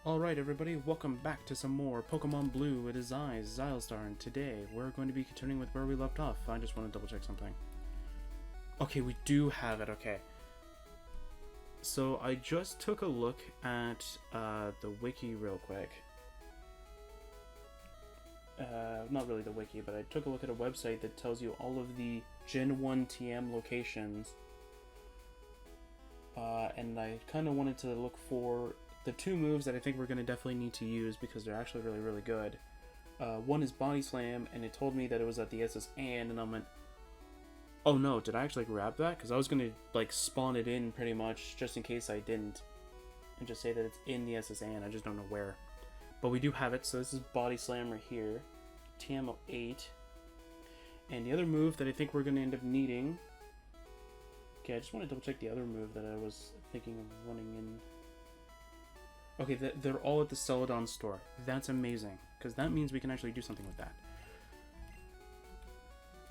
Alright everybody, welcome back to some more Pokemon Blue. It is I, Xilestar, and today we're going to be continuing with where we left off. I just want to double check something. Okay, we do have it, okay. So I just took a look at the wiki real quick. Not really the wiki, but I took a look at a website that tells you all of the Gen 1 TM locations. And I kind of wanted to look for the two moves that I think we're going to definitely need to use because they're actually really, really good. One is Body Slam, and it told me that it was at the SS and I went, oh no, did I actually grab that? Because I was going to, like, spawn it in pretty much, just in case I didn't. And just say that it's in the SS and I just don't know where. But we do have it, so this is Body Slam right here. TM 8. And the other move that I think we're going to end up needing... Okay, I just want to double check the other move that I was thinking of running in. Okay, they're all at the Celadon store. That's amazing, because that means we can actually do something with that.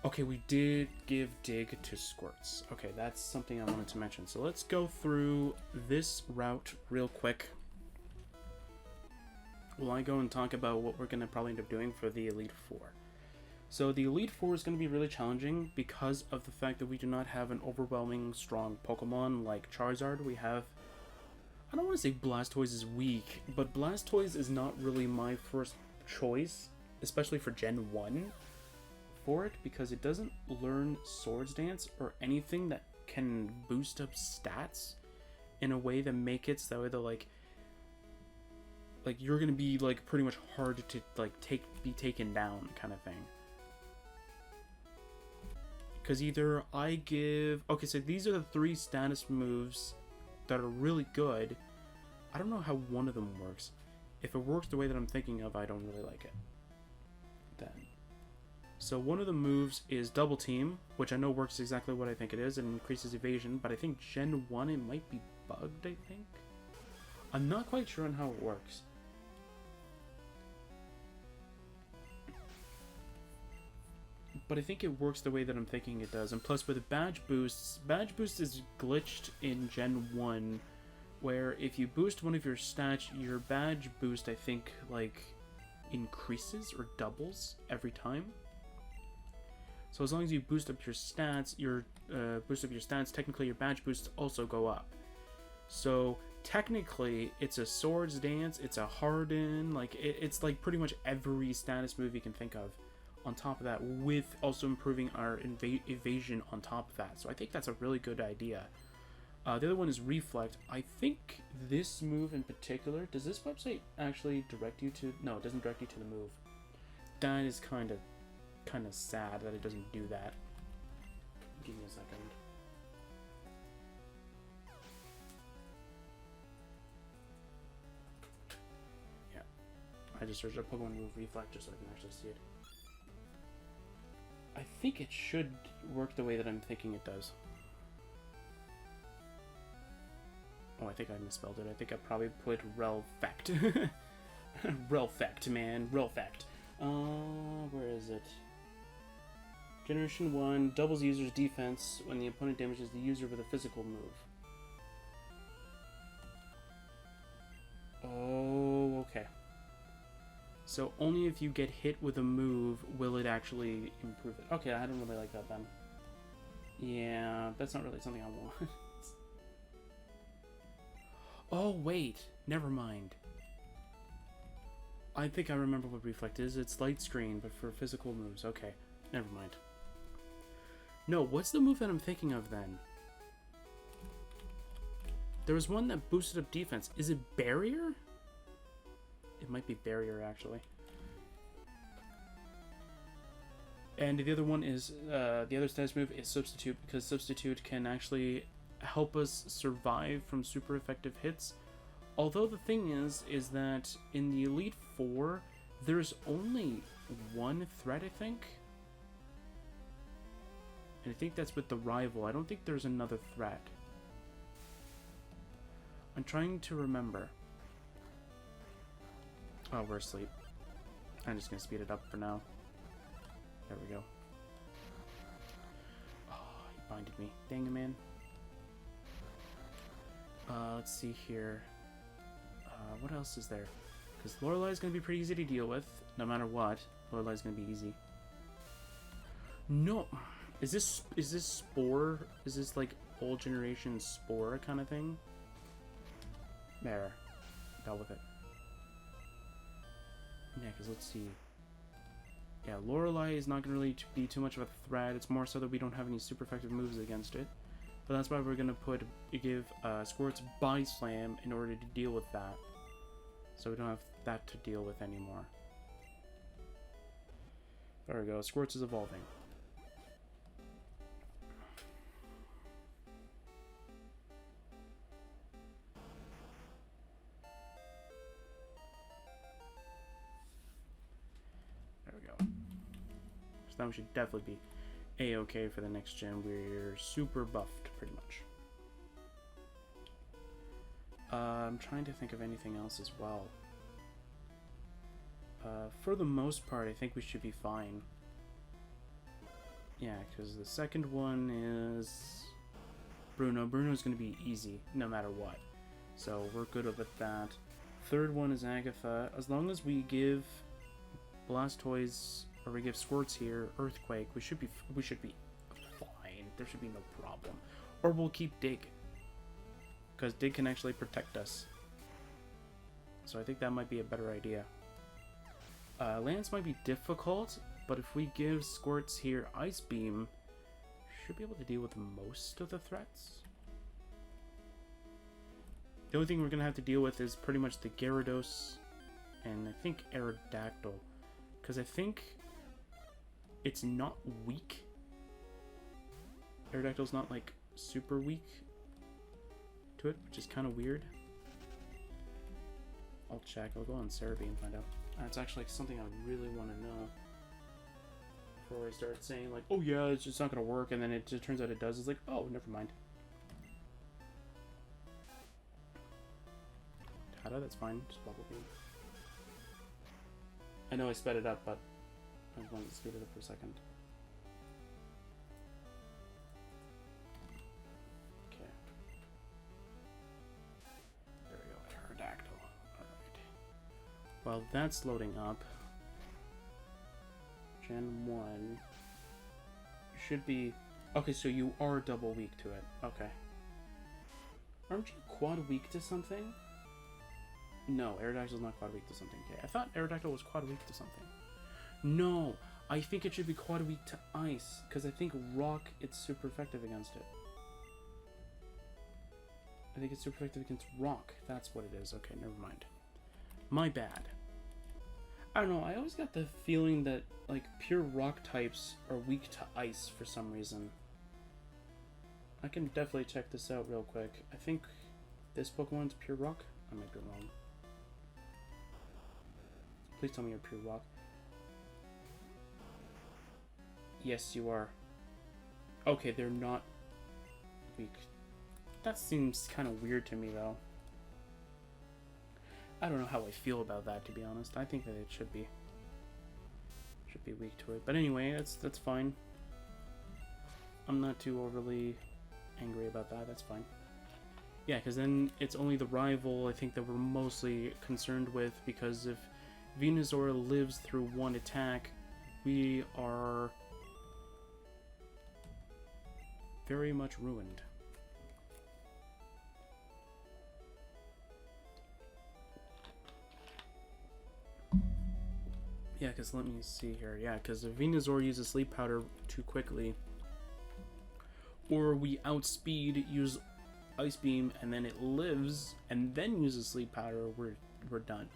Okay, we did give Dig to Squirts. Okay, that's something I wanted to mention. So let's go through this route real quick. While I go and talk about what we're going to probably end up doing for the Elite Four. So the Elite Four is going to be really challenging because of the fact that we do not have an overwhelming strong Pokemon like Charizard. We have... I don't want to say Blastoise is weak, but Blastoise is not really my first choice, especially for Gen 1 for it, because it doesn't learn Swords Dance or anything that can boost up stats in a way that make it so that like you're going to be like pretty much hard to like be taken down kind of thing. Because either I give... Okay, so these are the three status moves that are really good. I don't know how one of them works. If it works the way that I'm thinking of, I don't really like it. Then. So one of the moves is Double Team, which I know works exactly what I think it is, and increases evasion, but I think Gen 1 it might be bugged, I think? I'm not quite sure on how it works. But I think it works the way that I'm thinking it does. And plus with Badge Boost is glitched in Gen 1, where if you boost one of your stats, your Badge Boost, I think, like, increases or doubles every time. So as long as you boost up your stats, technically your Badge Boosts also go up. So technically, it's a Swords Dance, it's a Harden, like, it's like pretty much every status move you can think of. On top of that, with also improving our evasion on top of that. So I think that's a really good idea. The other one is Reflect. I think this move in particular, does this website actually direct you to... No, it doesn't direct you to the move. That is kind of sad that it doesn't do that. Give me a second. Yeah. I just searched up Pokemon move Reflect just so I can actually see it. I think it should work the way that I'm thinking it does. Oh, I think I misspelled it. I think I probably put Relfect. Relfect, man. Relfect. Where is it? Generation 1 doubles user's defense when the opponent damages the user with a physical move. Oh, okay. So only if you get hit with a move will it actually improve it. Okay, I don't really like that then. Yeah, that's not really something I want. Oh, wait. Never mind. I think I remember what Reflect is. It's Light Screen, but for physical moves. Okay, never mind. No, what's the move that I'm thinking of then? There was one that boosted up defense. Is it Barrier? It might be Barrier, actually. And the other one is, the other status move is Substitute, because Substitute can actually help us survive from super effective hits. Although the thing is that in the Elite Four, there's only one threat, I think. And I think that's with the rival. I don't think there's another threat. I'm trying to remember. Oh, we're asleep. I'm just gonna speed it up for now. There we go. Oh, he binded me. Dang it, man. Let's see here. what else is there? Because Lorelei is going to be pretty easy to deal with, no matter what. Lorelei is going to be easy. No, is this Spore? Is this like old generation Spore kind of thing? There, dealt with it. Yeah, because let's see. Yeah, Lorelei is not going to really be too much of a threat. It's more so that we don't have any super effective moves against it. But that's why we're going to give Squirt's Body Slam in order to deal with that. So we don't have that to deal with anymore. There we go, Squirts is evolving. There we go. So now we should definitely be A-okay for the next gen. We're super buffed, pretty much. I'm trying to think of anything else as well. For the most part, I think we should be fine. Yeah, because the second one is Bruno. Bruno's going to be easy, no matter what. So we're good with that. Third one is Agatha. As long as we give Blastoise, or we give Squirts here Earthquake, we should be fine. There should be no problem. Or we'll keep Dig, because Dig can actually protect us. So I think that might be a better idea. Lance might be difficult, but if we give Squirts here Ice Beam, should be able to deal with most of the threats. The only thing we're going to have to deal with is pretty much the Gyarados and I think Aerodactyl, because I think it's not weak. Aerodactyl's not like super weak to it, which is kind of weird. I'll check. I'll go on Cerebi and find out. That's actually something I really want to know before I start saying like, oh yeah, it's just not going to work, and then it just turns out it does. It's like, oh, never mind. Tada, that's fine. Just bubble beam. I know I sped it up, but I wanted to speed it up for a second. Okay. There we go. Aerodactyl. Alright. While that's loading up, Gen 1 should be... Okay, so you are double weak to it. Okay. Aren't you quad weak to something? No, Aerodactyl's not quad weak to something. Okay, I thought Aerodactyl was quad weak to something. No, I think it should be quad weak to ice, because I think rock, it's super effective against it. I think it's super effective against rock. That's what it is. Okay, never mind. My bad. I don't know, I always got the feeling that, like, pure rock types are weak to ice for some reason. I can definitely check this out real quick. I think this Pokemon's pure rock? I might be wrong. Please tell me you're pure rock. Yes, you are. Okay, they're not weak. That seems kind of weird to me, though. I don't know how I feel about that, to be honest. I think that it should be weak to it. But anyway, that's fine. I'm not too overly angry about that. That's fine. Yeah, because then it's only the rival, I think, that we're mostly concerned with, because if Venusaur lives through one attack, we are very much ruined. Yeah, because let me see here. Yeah, because if Venusaur uses Sleep Powder too quickly, or we outspeed, use Ice Beam, and then it lives, and then uses Sleep Powder, we're done.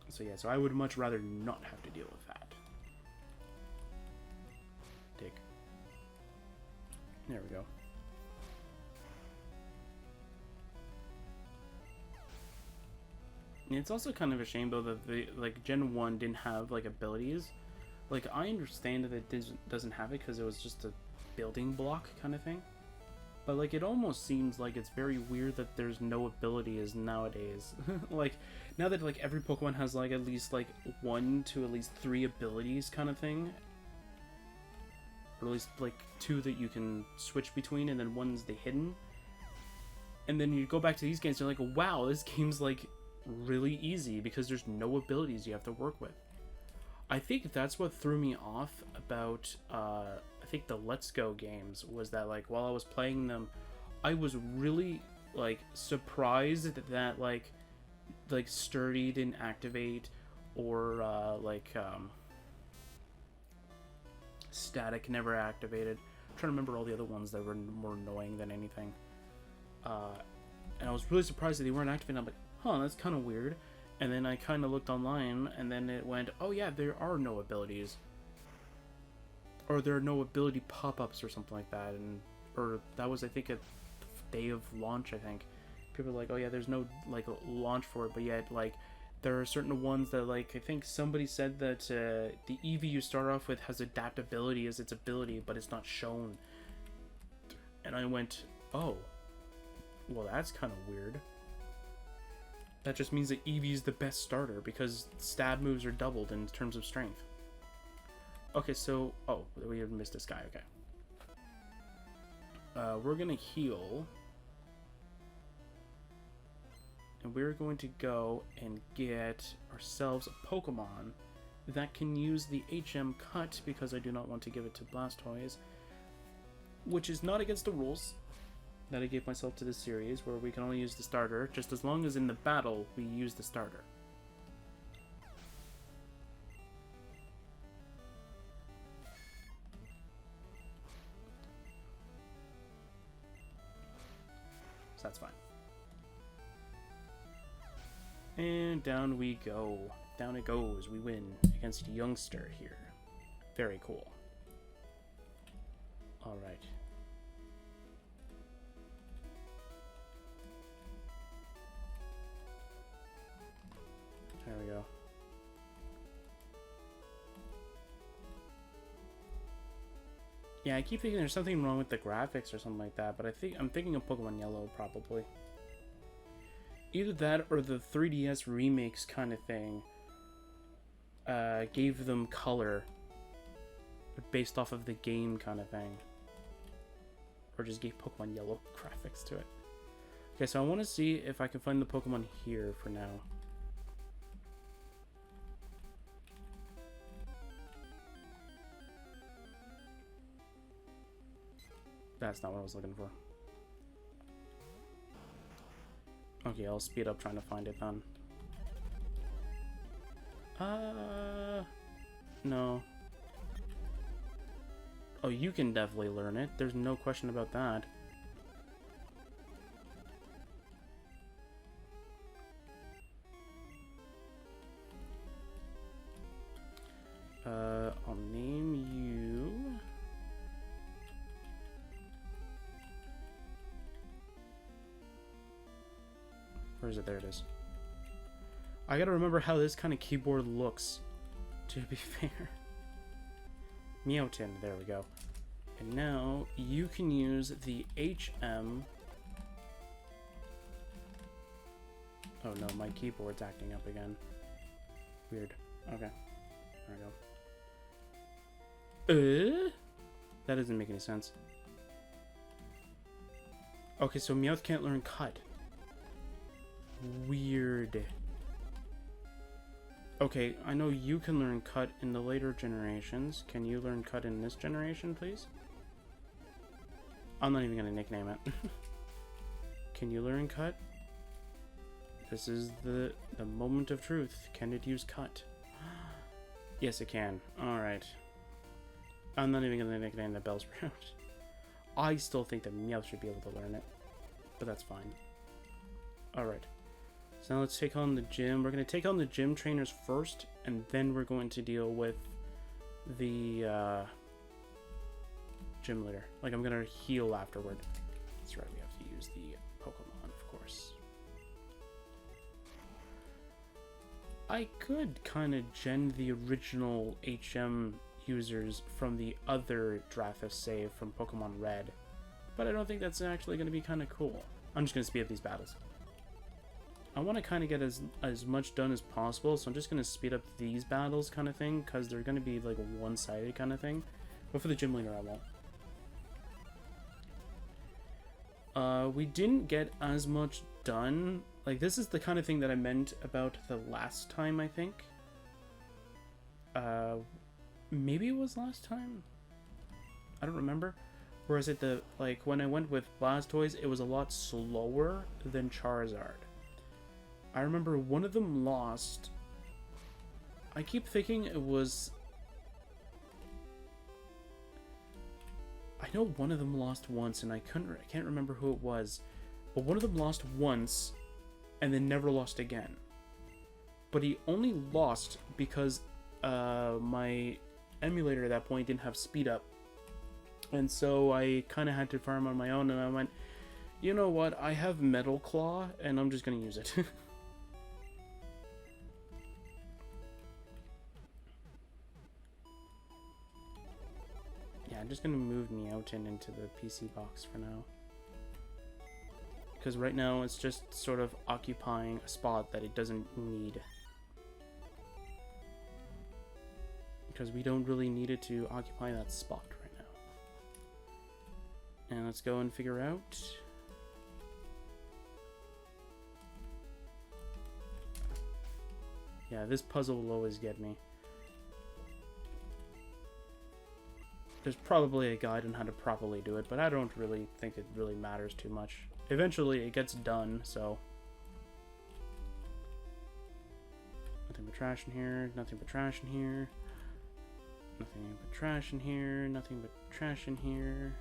So yeah, so I would much rather not have to deal with that. Dig. There we go. It's also kind of a shame though that the Gen 1 didn't have like abilities. Like, I understand that it doesn't have it because it was just a building block kind of thing. But, like, it almost seems like it's very weird that there's no abilities nowadays. Like, now that, like, every Pokemon has, like, at least, like, 1 to at least 3 abilities kind of thing. Or at least, like, 2 that you can switch between, and then 1's the hidden. And then you go back to these games, you're like, wow, this game's like really easy because there's no abilities you have to work with. I think that's what threw me off about I think the Let's Go games, was that like while I was playing them, I was really like surprised that like sturdy didn't activate, or static never activated. I'm trying to remember all the other ones that were more annoying than anything. And I was really surprised that they weren't activated. I'm like, huh, that's kind of weird. And then I kind of looked online, and then it went, oh yeah, there are no abilities. Or there are no ability pop-ups or something like that. And or that was, I think, a day of launch, I think. People were like, oh yeah, there's no like launch for it, but yet like there are certain ones that like, I think somebody said that the Eevee you start off with has adaptability as its ability, but it's not shown. And I went, oh, well that's kind of weird. That just means that Eevee is the best starter because stab moves are doubled in terms of strength. Okay, so... oh, we missed this guy, okay. We're gonna heal. And we're going to go and get ourselves a Pokemon that can use the HM Cut, because I do not want to give it to Blastoise. Which is not against the rules that I gave myself to this series, where we can only use the starter, just as long as in the battle we use the starter. So that's fine. And down we go. Down it goes. We win against Youngster here. Very cool. Alright. There we go. Yeah, I keep thinking there's something wrong with the graphics or something like that, but I'm thinking of Pokemon Yellow, probably. Either that or the 3DS remakes kind of thing gave them color based off of the game kind of thing. Or just gave Pokemon Yellow graphics to it. Okay, so I want to see if I can find the Pokemon here for now. That's not what I was looking for. Okay, I'll speed up trying to find it then. No. Oh, you can definitely learn it. There's no question about that. I'll name you... Where is it? There it is. I gotta remember how this kind of keyboard looks, to be fair. Meowton, there we go. And now you can use the HM. Oh no, my keyboard's acting up again. Weird. Okay. There we go. That doesn't make any sense. Okay, so Meowth can't learn Cut. Weird. Okay, I know you can learn Cut in the later generations. Can you learn Cut in this generation, please? I'm not even gonna nickname it. Can you learn Cut? This is the moment of truth. Can it use Cut? Yes, it can. Alright. I'm not even gonna nickname the Bellsprout. I still think that Meowth should be able to learn it. But that's fine. Alright. So now let's take on the gym. We're going to take on the gym trainers first, and then we're going to deal with the gym leader. Like, I'm going to heal afterward. That's right, we have to use the Pokemon, of course. I could kind of gen the original HM users from the other Drathus save from Pokemon Red, but I don't think that's actually going to be kind of cool. I'm just going to speed up these battles. I want to kind of get as much done as possible, so I'm just going to speed up these battles kind of thing, because they're going to be like a one-sided kind of thing. But for the gym leader, I won't. We didn't get as much done. Like, this is the kind of thing that I meant about the last time, I think. Maybe it was last time? I don't remember. Whereas at the, like, when I went with Blastoise, it was a lot slower than Charizard. I remember one of them lost. I keep thinking it was... I know one of them lost once, and I can't remember who it was. But one of them lost once, and then never lost again. But he only lost because my emulator at that point didn't have speed up. And so I kind of had to farm on my own, and I went, you know what, I have Metal Claw, and I'm just going to use it. Yeah, I'm just going to move Meowton into the PC box for now. Because right now it's just sort of occupying a spot that it doesn't need. Because we don't really need it to occupy that spot right now. And let's go and figure out... Yeah, this puzzle will always get me. There's probably a guide on how to properly do it, but I don't really think it really matters too much. Eventually it gets done, so... Nothing but trash in here, nothing but trash in here. Nothing but trash in here, nothing but trash in here.